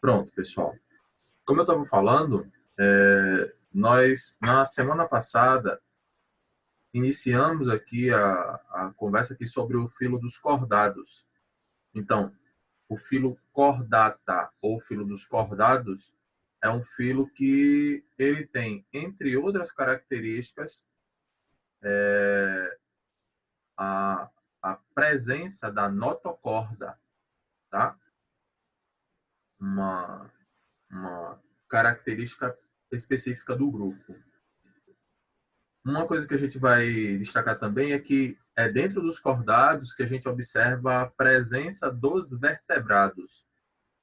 Pronto, pessoal. Como eu estava falando, nós, na semana passada, iniciamos aqui a conversa aqui sobre o filo dos cordados. Então, o filo cordata ou filo dos cordados é um filo que ele tem, entre outras características, a, a presença da notocorda, tá? Uma, uma característica específica do grupo. Uma coisa que a gente vai destacar também é que é dentro dos cordados que a gente observa a presença dos vertebrados.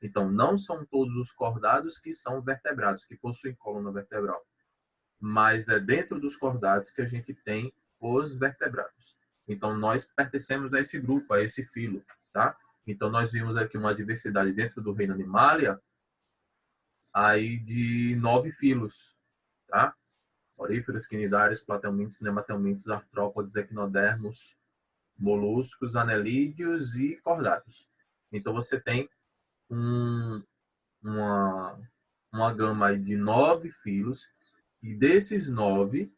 Então, não são todos os cordados que são vertebrados, que possuem coluna vertebral, mas é dentro dos cordados que a gente tem os vertebrados. Então, nós pertencemos a esse grupo, a esse filo, tá? Então, nós vimos aqui uma diversidade dentro do reino Animalia aí de 9 filos, tá? Poríferos, quinidários, platelmintos, nematelmintos, artrópodes, equinodermos, moluscos, anelídeos e cordados. Então você tem um, uma, uma gama aí de 9 filos, e desses 9,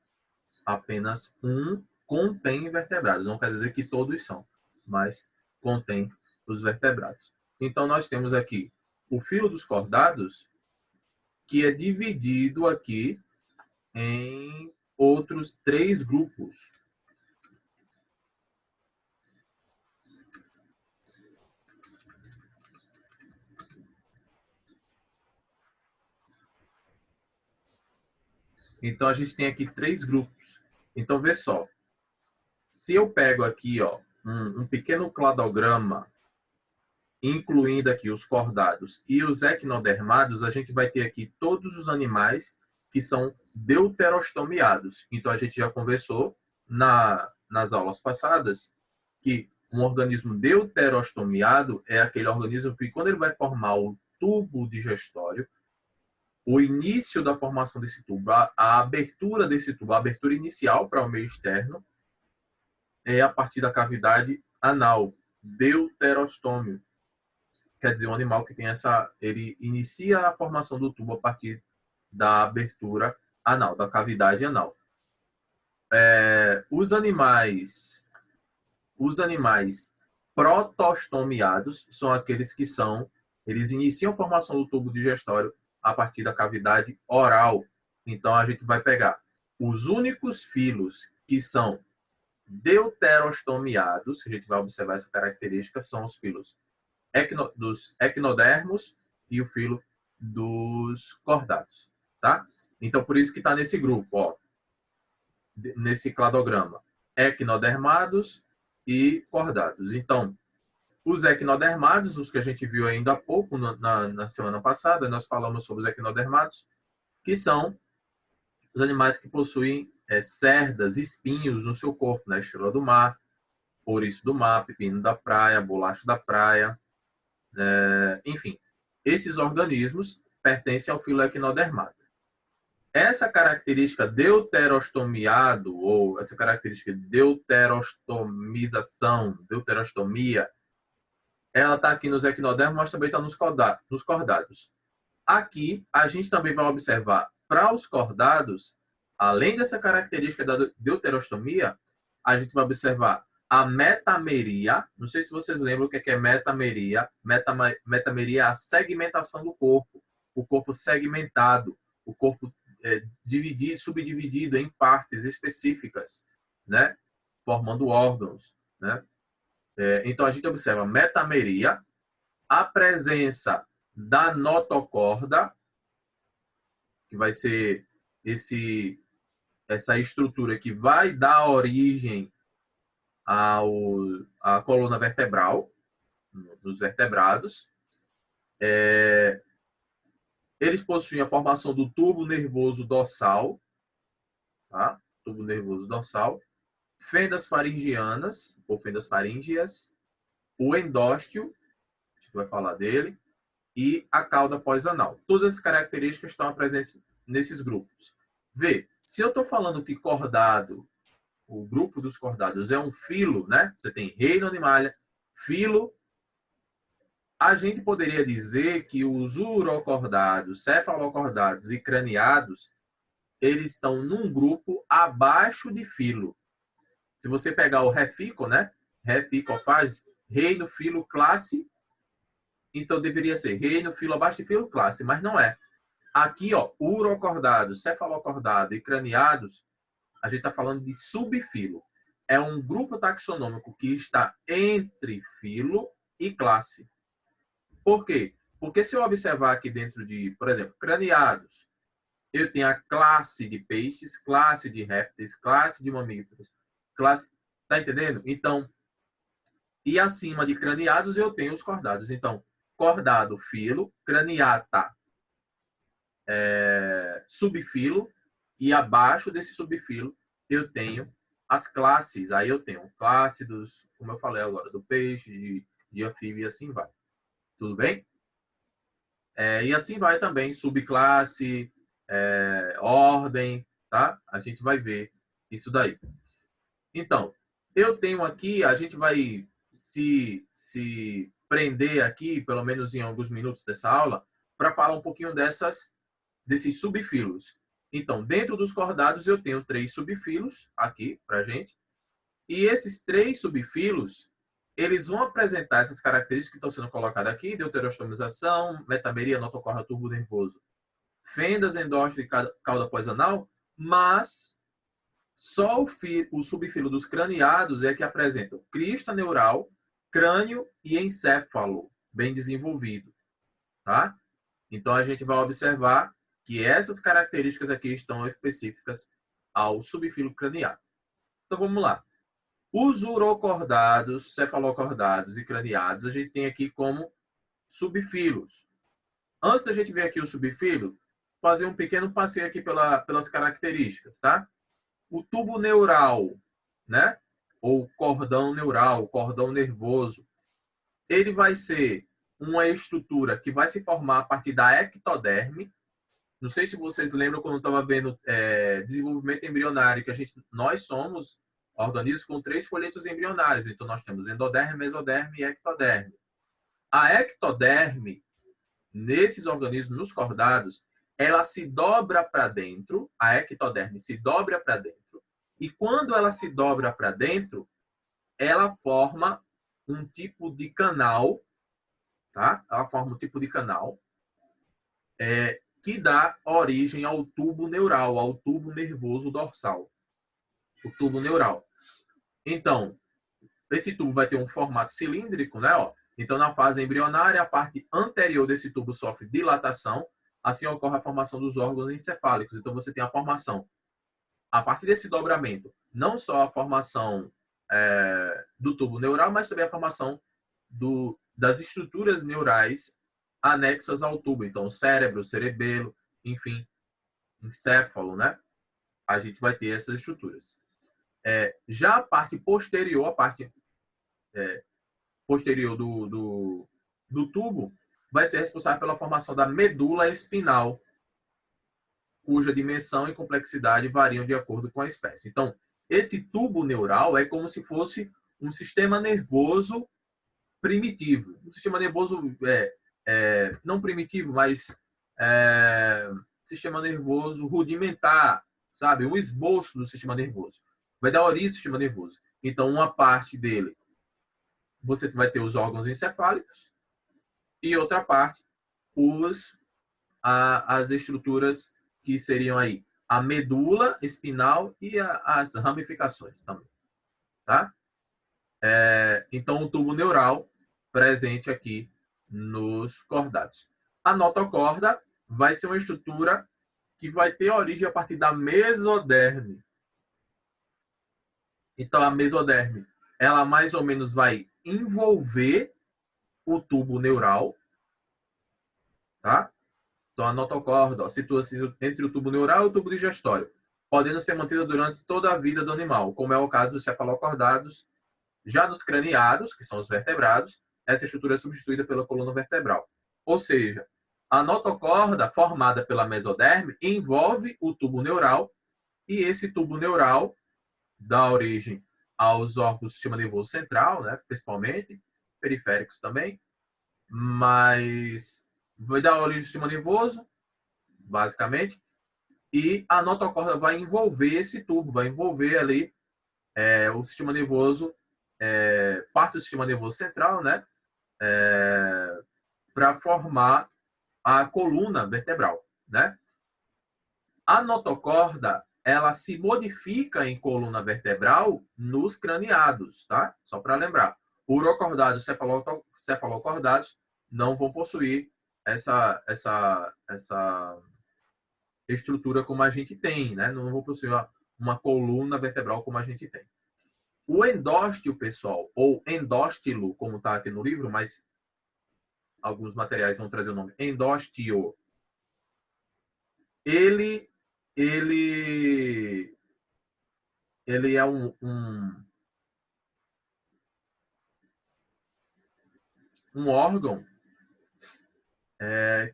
apenas um contém vertebrados. Não quer dizer que todos são, mas contém os vertebrados. Então nós temos aqui o filo dos cordados, que é dividido aqui em outros 3 grupos. Então, a gente tem aqui 3 grupos. Então, vê só. Se eu pego aqui ó, um pequeno cladograma, incluindo aqui os cordados e os equinodermados, a gente vai ter aqui todos os animais que são deuterostomiados. Então, a gente já conversou nas aulas passadas que um organismo deuterostomiado é aquele organismo que, quando ele vai formar o tubo digestório, o início da formação desse tubo, a abertura desse tubo, a abertura inicial para o meio externo, é a partir da cavidade anal, deuterostômio. Quer dizer, um animal que tem essa. Ele inicia a formação do tubo a partir da abertura anal, da cavidade anal. Os animais protostomiados são aqueles que são. Eles iniciam a formação do tubo digestório a partir da cavidade oral. Então, a gente vai pegar os únicos filos que são deuterostomiados, a gente vai observar essa característica, são os filos dos equinodermos e o filo dos cordados, tá? Então, por isso que está nesse grupo, ó, nesse cladograma, equinodermados e cordados. Então, os equinodermados, os que a gente viu ainda há pouco na semana passada, nós falamos sobre os equinodermados, que são os animais que possuem cerdas, espinhos no seu corpo, né? Estrela do mar, ouriço do mar, pepino da praia, bolacha da praia, enfim. Esses organismos pertencem ao filo equinodermado. Essa característica deuterostomiado, ou essa característica deuterostomização, deuterostomia, ela está aqui nos equinodermos, mas também está nos cordados. Aqui, a gente também vai observar, para os cordados, além dessa característica da deuterostomia, a gente vai observar a metameria. Não sei se vocês lembram o que é metameria. Metameria é a segmentação do corpo. O corpo segmentado, o corpo dividido, subdividido em partes específicas, né? Formando órgãos, né? Então, a gente observa a metameria, a presença da notocorda, que vai ser essa estrutura que vai dar origem à coluna vertebral, dos vertebrados. Eles possuem a formação do tubo nervoso dorsal, tá? Tubo nervoso dorsal, fendas faringianas, ou fendas faríngeas, o endósteo, a gente vai falar dele, e a cauda pós-anal. Todas essas características estão presentes nesses grupos. Vê, se eu estou falando que cordado, o grupo dos cordados é um filo, né? Você tem reino animalia, filo A gente poderia dizer que os urocordados, cefalocordados e craniados, eles estão num grupo abaixo de filo. Se você pegar o refico, né? Reficofage, reino, filo, classe, então deveria ser reino, filo, abaixo de filo, classe, mas não é. Aqui, ó, urocordados, cefalocordado e craniados, a gente está falando de subfilo. É um grupo taxonômico que está entre filo e classe. Por quê? Porque se eu observar aqui dentro de, por exemplo, craniados, eu tenho a classe de peixes, classe de répteis, classe de mamíferos, classe... Tá entendendo? Então, e acima de craniados eu tenho os cordados. Então, cordado, filo, craniata, subfilo, e abaixo desse subfilo eu tenho as classes. Aí eu tenho classe dos, como eu falei agora, do peixe, de anfíbio e assim vai. Tudo bem? E assim vai também, subclasse, ordem, tá? A gente vai ver isso daí. Então, eu tenho aqui, a gente vai se prender aqui, pelo menos em alguns minutos dessa aula, para falar um pouquinho desses subfilos. Então, dentro dos cordados, eu tenho 3 subfilos aqui para a gente. E esses 3 subfilos, eles vão apresentar essas características que estão sendo colocadas aqui: deuterostomização, metameria, notocorda, turbo nervoso, fendas endósteno e cauda pós-anal, mas só o subfilo dos craniados é que apresenta crista neural, crânio e encéfalo bem desenvolvido, tá? Então a gente vai observar que essas características aqui estão específicas ao subfilo craniano. Então vamos lá. Os urocordados, cefalocordados e craniados, a gente tem aqui como subfilos. Antes da gente ver aqui o subfilo, fazer um pequeno passeio aqui pelas características, tá? O tubo neural, né? Ou cordão neural, cordão nervoso, ele vai ser uma estrutura que vai se formar a partir da ectoderme. Não sei se vocês lembram quando eu estava vendo desenvolvimento embrionário, que nós somos organismos com 3 folhetos embrionários. Então, nós temos endoderme, mesoderme e ectoderme. A ectoderme, nesses organismos, nos cordados, ela se dobra para dentro, a ectoderme se dobra para dentro, e quando ela se dobra para dentro, ela forma um tipo de canal, tá? Ela forma um tipo de canal que dá origem ao tubo neural, ao tubo nervoso dorsal. O tubo neural. Então, esse tubo vai ter um formato cilíndrico, né? Ó. Então, na fase embrionária, a parte anterior desse tubo sofre dilatação, assim ocorre a formação dos órgãos encefálicos. Então, você tem a formação, a partir desse dobramento, não só a formação do tubo neural, mas também a formação das estruturas neurais anexas ao tubo. Então, cérebro, cerebelo, enfim, encéfalo, né? A gente vai ter essas estruturas. Já a parte posterior, do tubo, vai ser responsável pela formação da medula espinal, cuja dimensão e complexidade variam de acordo com a espécie. Então, esse tubo neural é como se fosse um sistema nervoso primitivo. Um sistema nervoso não primitivo, mas sistema nervoso rudimentar, sabe? Um esboço do sistema nervoso. Vai dar origem ao sistema nervoso. Então, uma parte dele, você vai ter os órgãos encefálicos e outra parte, as estruturas que seriam aí a medula espinal e as ramificações também, tá? Então, o tubo neural presente aqui nos cordados. A notocorda vai ser uma estrutura que vai ter origem a partir da mesoderme. Então, a mesoderme, ela mais ou menos vai envolver o tubo neural, tá? Então, a notocorda situa-se entre o tubo neural e o tubo digestório, podendo ser mantida durante toda a vida do animal, como é o caso dos cefalocordados. Já nos craniados, que são os vertebrados, essa estrutura é substituída pela coluna vertebral. Ou seja, a notocorda, formada pela mesoderme, envolve o tubo neural, e esse tubo neural dá origem aos órgãos do sistema nervoso central, né, principalmente, periféricos também, mas vai dar origem ao sistema nervoso, basicamente, e a notocorda vai envolver esse tubo, vai envolver ali o sistema nervoso, parte do sistema nervoso central, né? Para formar a coluna vertebral, né? A notocorda, ela se modifica em coluna vertebral nos craniados, tá? Só para lembrar. Urocordados, cefalocordados não vão possuir essa estrutura como a gente tem, né? Não vão possuir uma coluna vertebral como a gente tem. O endósteo, pessoal, ou endóstilo, como está aqui no livro, mas alguns materiais vão trazer o nome endóstio, ele é um órgão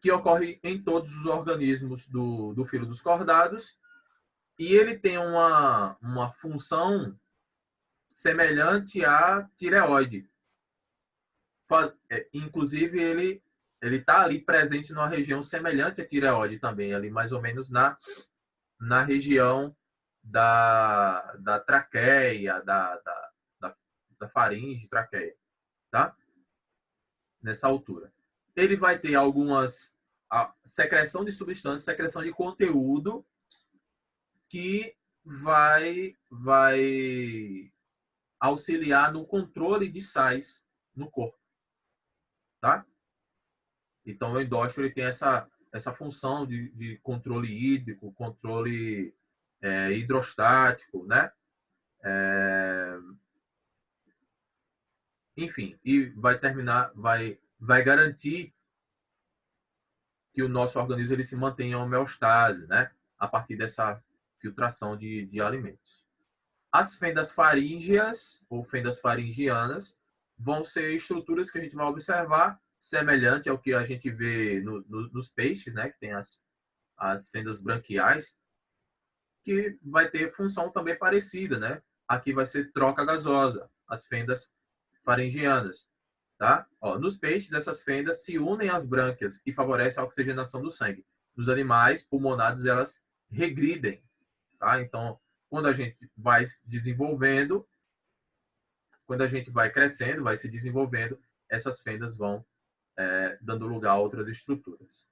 que ocorre em todos os organismos do filo dos cordados, e ele tem uma função semelhante à tireoide. Inclusive, ele está ali presente numa região semelhante à tireoide também, ali mais ou menos na região da traqueia, da faringe, traqueia, tá? Nessa altura. Ele vai ter algumas secreção de substância, secreção de conteúdo que vai auxiliar no controle de sais no corpo, tá? Então, o endósteo ele tem essa função de controle hídrico, controle hidrostático, né? Enfim, e vai garantir que o nosso organismo ele se mantenha em homeostase, né? A partir dessa filtração de alimentos. As fendas faríngeas ou fendas faringianas vão ser estruturas que a gente vai observar semelhante ao que a gente vê nos peixes, né? Que tem as fendas branquiais, que vai ter função também parecida, né? Aqui vai ser troca gasosa, as fendas faringianas, tá? Ó, nos peixes, essas fendas se unem às brânquias e favorecem a oxigenação do sangue. Nos animais pulmonados, elas regridem, tá? Então, quando a gente vai desenvolvendo, quando a gente vai crescendo, vai se desenvolvendo, essas fendas vão dando lugar a outras estruturas.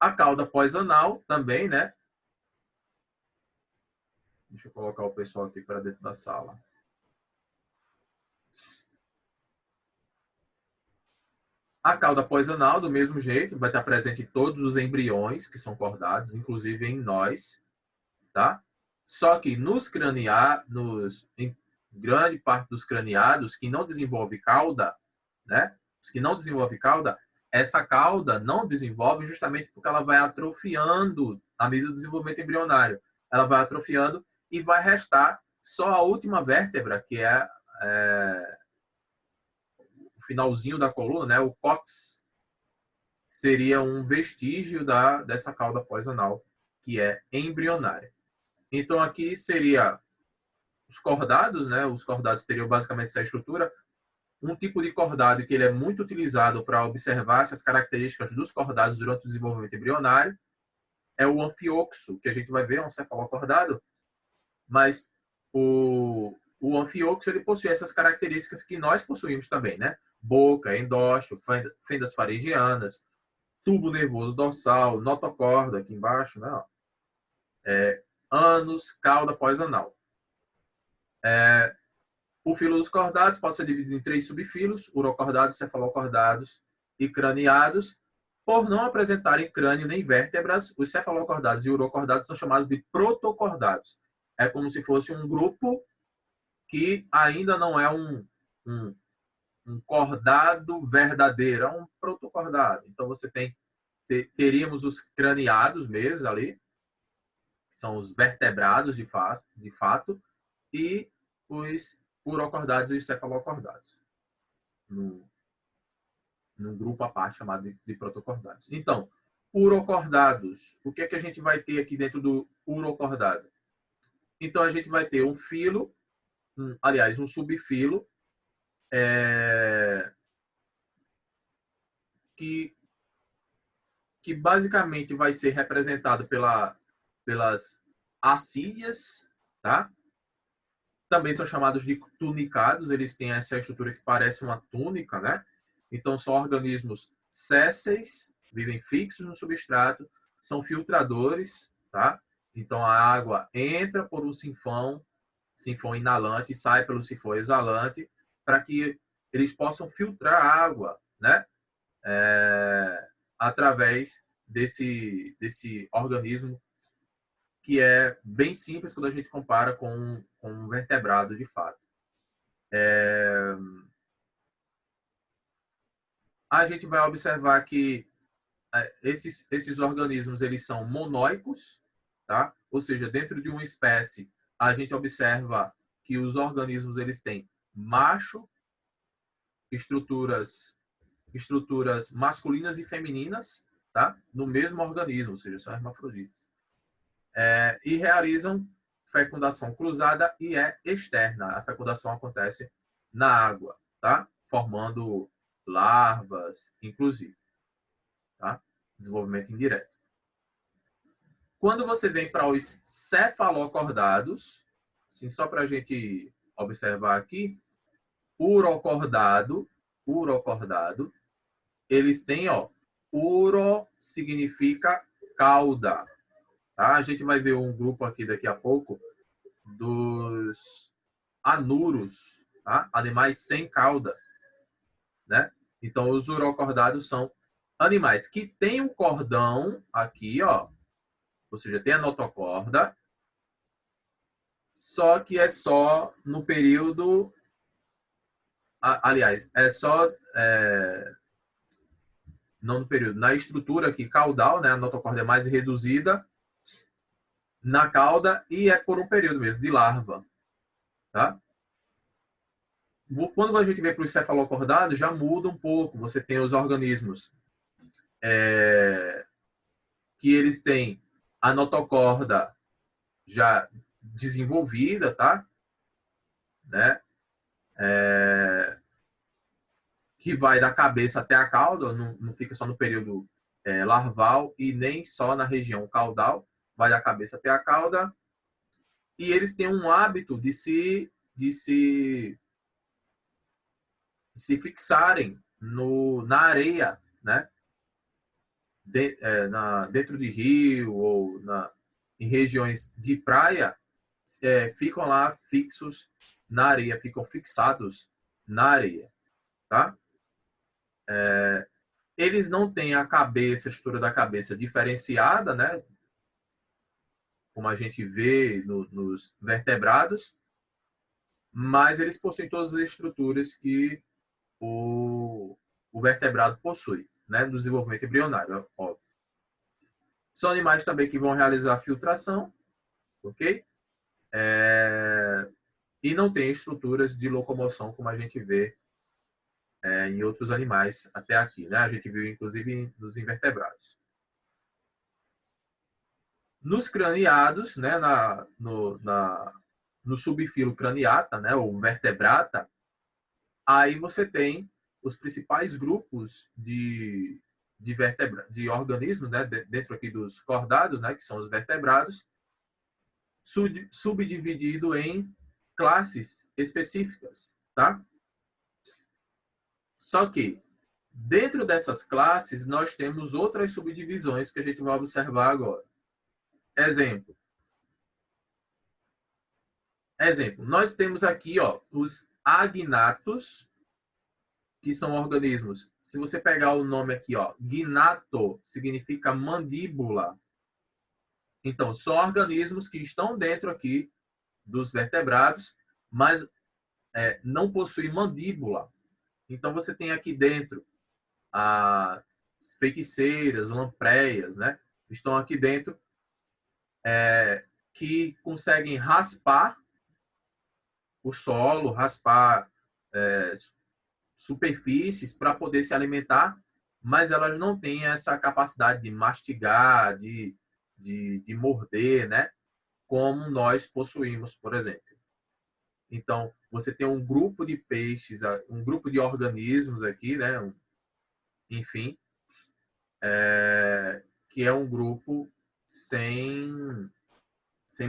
A cauda pós-anal também, né? Deixa eu colocar o pessoal aqui para dentro da sala. A cauda pós-anal, do mesmo jeito, vai estar presente em todos os embriões que são cordados, inclusive em nós, tá? Só que em grande parte dos craniados que não desenvolve cauda, né? Os que não desenvolve cauda, essa cauda não desenvolve justamente porque ela vai atrofiando à medida do desenvolvimento embrionário. Ela vai atrofiando e vai restar só a última vértebra, que é o finalzinho da coluna, né? O cóccix, seria um vestígio dessa cauda pós-anal, que é embrionária. Então, aqui seria os cordados, né? Os cordados teriam basicamente essa estrutura. Um tipo de cordado que ele é muito utilizado para observar essas características dos cordados durante o desenvolvimento embrionário é o anfioxo, que a gente vai ver, é um cefalocordado, mas o anfioxo ele possui essas características que nós possuímos também, né? Boca, endósteo, fendas faringianas, tubo nervoso dorsal, notocorda aqui embaixo, né? Ânus, cauda pós-anal. O filo dos cordados pode ser dividido em 3 subfilos: urocordados, cefalocordados e craniados. Por não apresentarem crânio nem vértebras, os cefalocordados e urocordados são chamados de protocordados. É como se fosse um grupo que ainda não é um cordado verdadeiro, é um protocordado. Então, você teríamos os craniados mesmo ali, que são os vertebrados de fato, e os urocordados e os cefalocordados, num grupo à parte chamado de protocordados. Então, urocordados, o que é que a gente vai ter aqui dentro do urocordado? Então, a gente vai ter um filo, aliás, um subfilo, que, que basicamente vai ser representado pelas acídeas, tá? Também são chamados de tunicados, eles têm essa estrutura que parece uma túnica, né? Então, são organismos sésseis, vivem fixos no substrato, são filtradores, tá? Então, a água entra por um sifão inalante e sai pelo sifão exalante, para que eles possam filtrar a água, né? Através desse organismo que é bem simples quando a gente compara com um vertebrado de fato. A gente vai observar que esses organismos eles são monóicos, tá? Ou seja, dentro de uma espécie, a gente observa que os organismos eles têm macho, estruturas masculinas e femininas, tá? No mesmo organismo, ou seja, são hermafroditas. E realizam fecundação cruzada e é externa. A fecundação acontece na água, tá? Formando larvas, inclusive. Tá? Desenvolvimento indireto. Quando você vem para os cefalocordados, assim, só para a gente observar aqui, urocordado, eles têm, ó, uro significa cauda. Tá? A gente vai ver um grupo aqui daqui a pouco dos anuros, tá? Animais sem cauda, né? Então, os urocordados são animais que têm um cordão aqui, ó, ou seja, tem a notocorda, só que é só no período, aliás, não no período, na estrutura aqui caudal, né? A notocorda é mais reduzida na cauda e é por um período mesmo de larva, tá? Quando a gente vê para os cefalocordados, já muda um pouco. Você tem os organismos que eles têm a notocorda já desenvolvida, tá? Né? Que vai da cabeça até a cauda, não fica só no período larval e nem só na região caudal, vai da cabeça até a cauda. E eles têm um hábito de se fixarem na areia, né? Dentro de rio ou em regiões de praia, ficam lá fixos na areia, ficam fixados na areia, tá? Eles não têm a estrutura da cabeça diferenciada, né? Como a gente vê nos vertebrados, mas eles possuem todas as estruturas que o vertebrado possui, né? No desenvolvimento embrionário, óbvio. São animais também que vão realizar filtração, ok? E não tem estruturas de locomoção como a gente vê em outros animais até aqui, né? A gente viu inclusive nos invertebrados. Nos craniados, né? No subfilo craniata, né? Ou vertebrata, aí você tem os principais grupos de organismos, né? Dentro aqui dos cordados, né? Que são os vertebrados, subdividido em classes específicas, tá? Só que dentro dessas classes nós temos outras subdivisões que a gente vai observar agora. Exemplo, nós temos aqui, ó, os agnatos, que são organismos. Se você pegar o nome aqui, ó, gnato significa mandíbula. Então, são organismos que estão dentro aqui dos vertebrados, mas não possuem mandíbula. Então, você tem aqui dentro as feiticeiras, lampreias, né? Estão aqui dentro, que conseguem raspar o solo, raspar superfícies para poder se alimentar, mas elas não têm essa capacidade de mastigar, de morder, né? Como nós possuímos, por exemplo. Então, você tem um grupo de peixes, um grupo de organismos aqui, né? Enfim, que é um grupo sem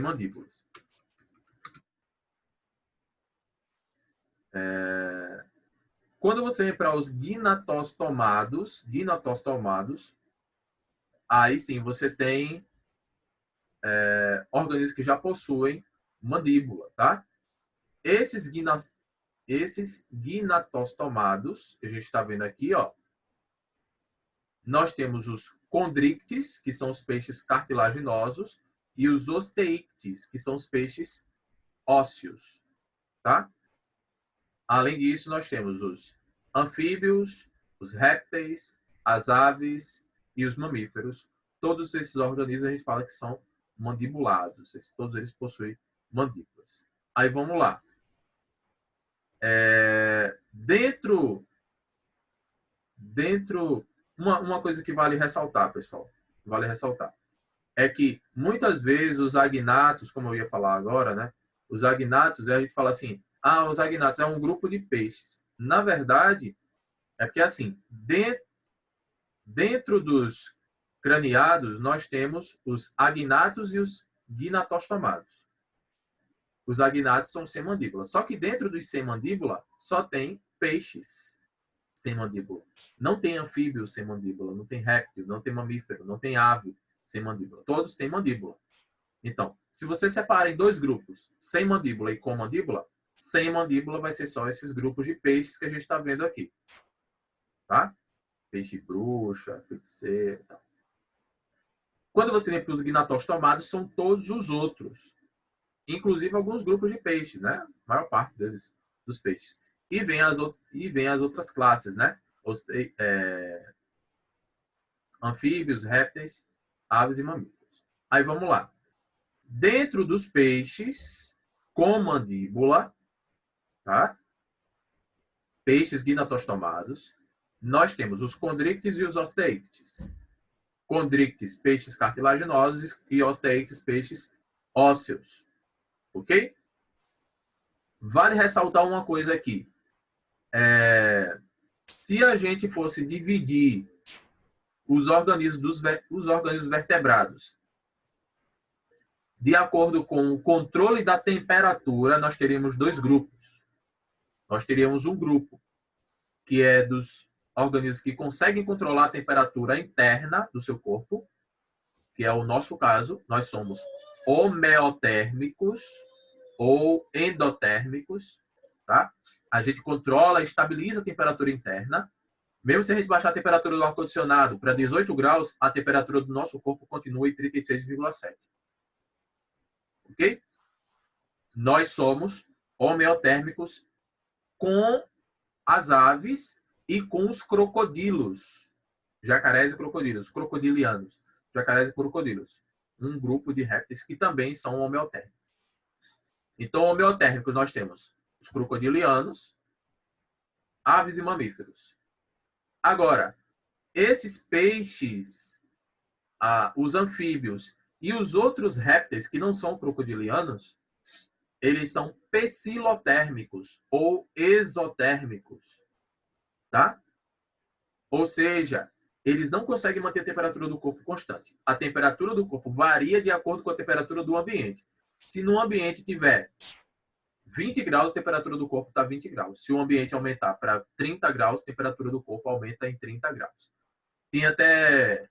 mandíbulas. Quando você vem para os gnatostomados, aí sim você tem organismos que já possuem mandíbula, tá? Esses gnatostomados, que a gente está vendo aqui, ó, nós temos os condrictes, que são os peixes cartilaginosos, e os osteictes, que são os peixes ósseos, tá? Além disso, nós temos os anfíbios, os répteis, as aves e os mamíferos. Todos esses organismos a gente fala que são mandibulados. Todos eles possuem mandíbulas. Aí vamos lá. Uma coisa que vale ressaltar, pessoal, é que muitas vezes os agnatos, como eu ia falar agora, né? Os agnatos, a gente fala assim, os agnatos é um grupo de peixes. Na verdade, é porque assim, dentro dos craniados, nós temos os agnatos e os gnatostomados. Os agnatos são sem mandíbula. Só que dentro dos sem mandíbula, só tem peixes sem mandíbula. Não tem anfíbio sem mandíbula, não tem réptil, não tem mamífero, não tem ave sem mandíbula. Todos têm mandíbula. Então, se você separa em dois grupos, sem mandíbula e com mandíbula, sem mandíbula vai ser só esses grupos de peixes que a gente está vendo aqui. Tá? Peixe bruxa, feiticeiro. Tá? Quando você vem para os gnatostomados, são todos os outros. Inclusive alguns grupos de peixes, né? A maior parte deles, dos peixes. E vem as outras classes, né? Anfíbios, répteis, aves e mamíferos. Aí vamos lá. Dentro dos peixes com mandíbula, tá? Peixes gnatostomados, nós temos os condrictes e os osteictes. Condrictes, peixes cartilaginosos, e osteictes, peixes ósseos. Ok? Vale ressaltar uma coisa aqui. Se a gente fosse dividir os organismos vertebrados de acordo com o controle da temperatura, nós teríamos dois grupos. Nós teríamos um grupo que é dos organismos que conseguem controlar a temperatura interna do seu corpo, que é o nosso caso. Nós somos homeotérmicos ou endotérmicos, tá? A gente controla e estabiliza a temperatura interna. Mesmo se a gente baixar a temperatura do ar-condicionado para 18 graus, a temperatura do nosso corpo continua em 36,7. Ok? Nós somos homeotérmicos com as aves e com os crocodilos. Jacarés e crocodilos. Crocodilianos. Jacarés e crocodilos. Um grupo de répteis que também são homeotérmicos. Então, homeotérmicos nós temos os crocodilianos, aves e mamíferos. Agora, esses peixes, os anfíbios e os outros répteis que não são crocodilianos, eles são pecilotérmicos ou exotérmicos, tá? Ou seja, eles não conseguem manter a temperatura do corpo constante. A temperatura do corpo varia de acordo com a temperatura do ambiente. Se no ambiente tiver 20 graus, a temperatura do corpo está 20 graus. Se o ambiente aumentar para 30 graus, a temperatura do corpo aumenta em 30 graus. Tem até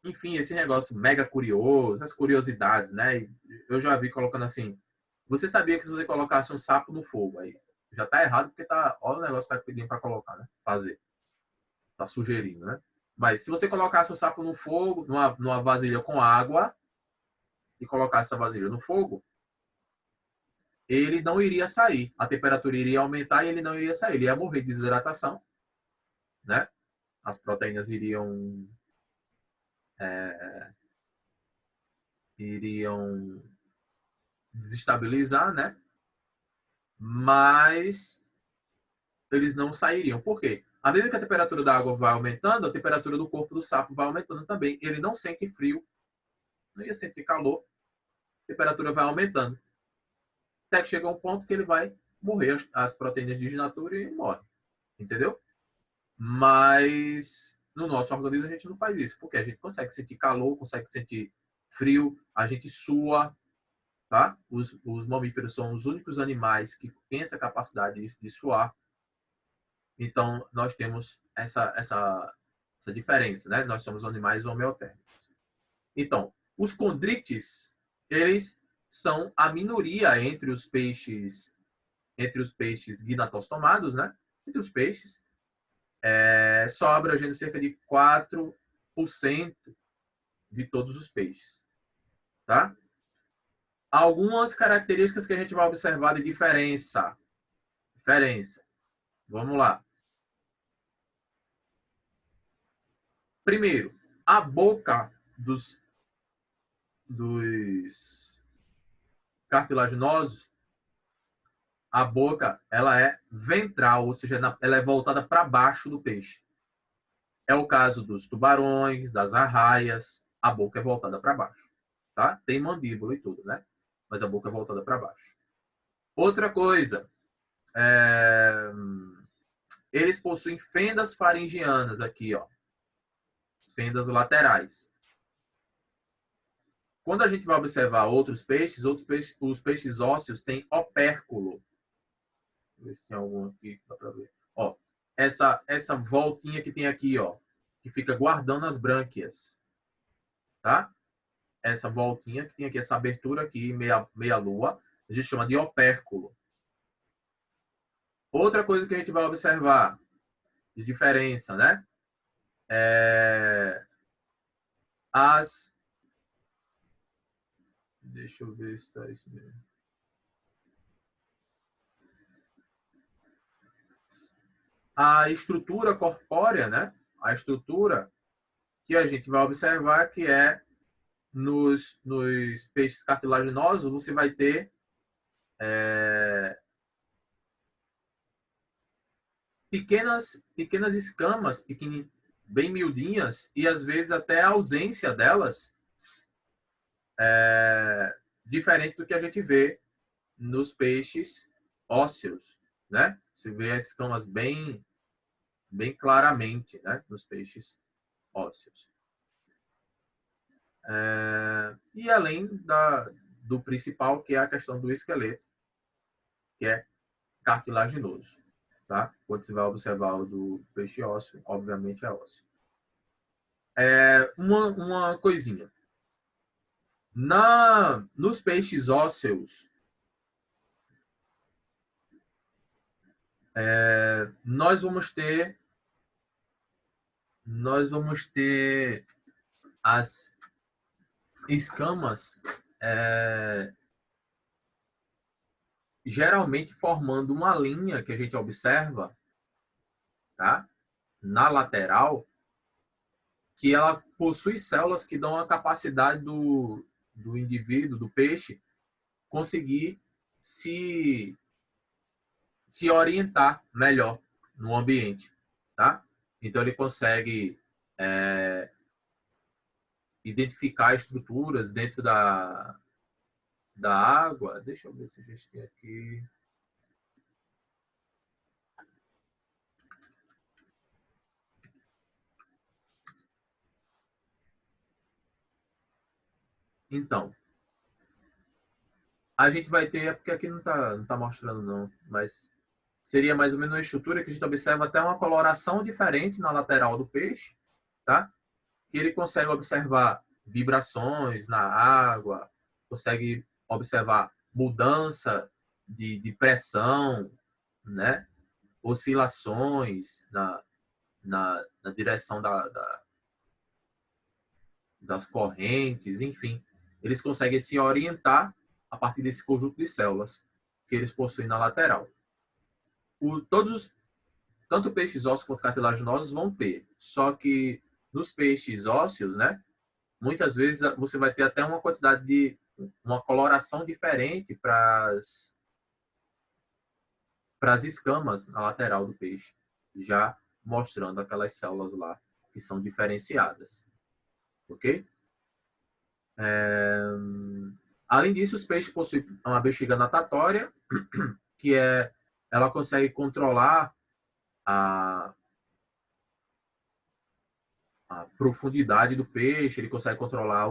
enfim, esse negócio mega curioso, as curiosidades, né? Eu já vi colocando assim, você sabia que se você colocasse um sapo no fogo, aí já tá errado porque olha o negócio que tá pedindo para colocar, né? Fazer. Tá sugerindo, né? Mas se você colocasse um sapo no fogo, numa vasilha com água, e colocasse essa vasilha no fogo, ele não iria sair. A temperatura iria aumentar e ele não iria sair. Ele ia morrer de desidratação, né? As proteínas iriam desestabilizar, né? Mas eles não sairiam. Por quê? À medida que a temperatura da água vai aumentando, a temperatura do corpo do sapo vai aumentando também. Ele não sente frio, não ia sentir calor, a temperatura vai aumentando. Até que chega um ponto que ele vai morrer, as proteínas desnaturam e morre. Entendeu? Mas no nosso organismo a gente não faz isso, porque a gente consegue sentir calor, consegue sentir frio, a gente sua, tá? Os mamíferos são os únicos animais que têm essa capacidade de suar. Então, nós temos essa diferença, né? Nós somos animais homeotérmicos. Então, os condrites, eles são a minoria entre os peixes gnatostomados, né? Entre os peixes, só abrangendo cerca de 4% de todos os peixes, tá? Algumas características que a gente vai observar de diferença. Vamos lá. Primeiro, a boca dos cartilaginosos, a boca ela é ventral, ou seja, ela é voltada para baixo do peixe. É o caso dos tubarões, das arraias, a boca é voltada para baixo, tá? Tem mandíbula e tudo, né? Mas a boca é voltada para baixo. Outra coisa, eles possuem fendas faringianas aqui, ó, fendas laterais. Quando a gente vai observar outros peixes, os peixes ósseos têm opérculo. Deixa eu ver se tem algum aqui, dá para ver. Ó, essa voltinha que tem aqui, ó, que fica guardando as brânquias, tá? Essa voltinha que tem aqui, essa abertura aqui, meia lua, a gente chama de opérculo. Outra coisa que a gente vai observar de diferença, né? Deixa eu ver se está isso mesmo. A estrutura corpórea, né? A estrutura que a gente vai observar que é nos peixes cartilaginosos, você vai ter pequenas escamas, bem miudinhas, e às vezes até a ausência delas diferente do que a gente vê nos peixes ósseos, né? Você vê as escamas bem claramente, né? Nos peixes ósseos. E além do principal, que é a questão do esqueleto, que é cartilaginoso. Tá? Quando você vai observar o do peixe ósseo, obviamente é ósseo. Uma coisinha. Nos peixes ósseos, nós vamos ter as escamas geralmente formando uma linha que a gente observa, tá? Na lateral, que ela possui células que dão a capacidade do indivíduo, do peixe, conseguir se orientar melhor no ambiente, tá? Então ele consegue identificar estruturas dentro da água. Deixa eu ver se a gente tem aqui. Então, a gente vai ter, porque aqui não tá mostrando não, mas seria mais ou menos uma estrutura que a gente observa até uma coloração diferente na lateral do peixe, tá? E ele consegue observar vibrações na água, consegue observar mudança de pressão, né? Oscilações na direção das correntes, enfim. Eles conseguem se orientar a partir desse conjunto de células que eles possuem na lateral. Tanto peixes ósseos quanto cartilaginosos vão ter, só que nos peixes ósseos, né, muitas vezes você vai ter até uma coloração diferente para as escamas na lateral do peixe, já mostrando aquelas células lá que são diferenciadas. Ok? Além disso, os peixes possuem uma bexiga natatória, que ela consegue controlar profundidade do peixe, ele consegue controlar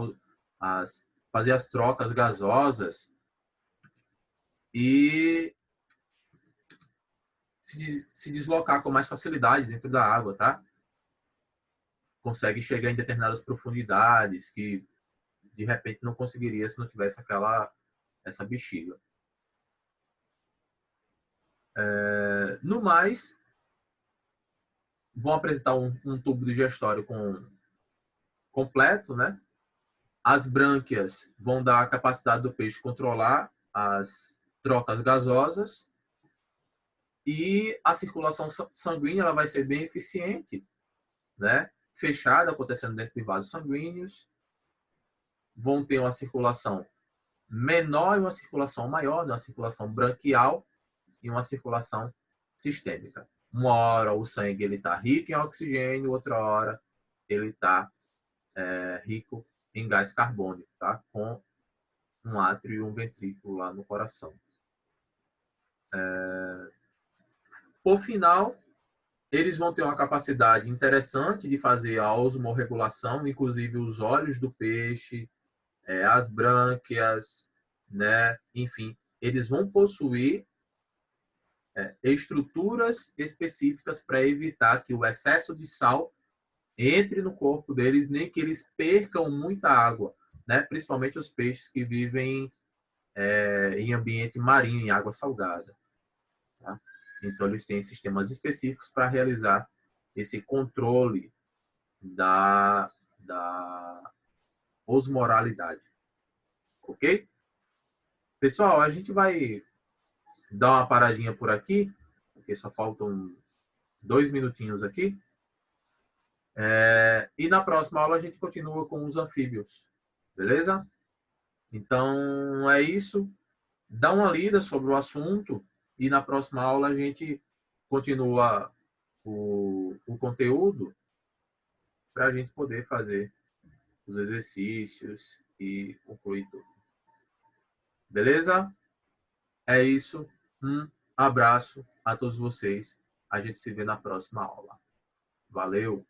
fazer as trocas gasosas e se deslocar com mais facilidade dentro da água, tá? Consegue chegar em determinadas profundidades que de repente não conseguiria se não tivesse essa bexiga. No mais, vão apresentar um tubo digestório completo, né? As brânquias vão dar a capacidade do peixe controlar as trocas gasosas e a circulação sanguínea ela vai ser bem eficiente, né? Fechada, acontecendo dentro de vasos sanguíneos. Vão ter uma circulação menor e uma circulação maior, uma circulação branquial e uma circulação sistêmica. Uma hora o sangue está rico em oxigênio, outra hora ele está rico em gás carbônico, tá? Com um átrio e um ventrículo lá no coração. Por final, eles vão ter uma capacidade interessante de fazer a osmorregulação, inclusive os olhos do peixe, as brânquias, né? Enfim, eles vão possuir estruturas específicas para evitar que o excesso de sal entre no corpo deles, nem que eles percam muita água, né? Principalmente os peixes que vivem em ambiente marinho, em água salgada. Tá? Então, eles têm sistemas específicos para realizar esse controle da osmoralidade. Ok? Pessoal, a gente vai dar uma paradinha por aqui, porque só faltam 2 minutinhos aqui. E na próxima aula a gente continua com os anfíbios. Beleza? Então, é isso. Dá uma lida sobre o assunto e na próxima aula a gente continua o conteúdo para a gente poder fazer os exercícios e concluir tudo. Beleza? É isso. Um abraço a todos vocês. A gente se vê na próxima aula. Valeu!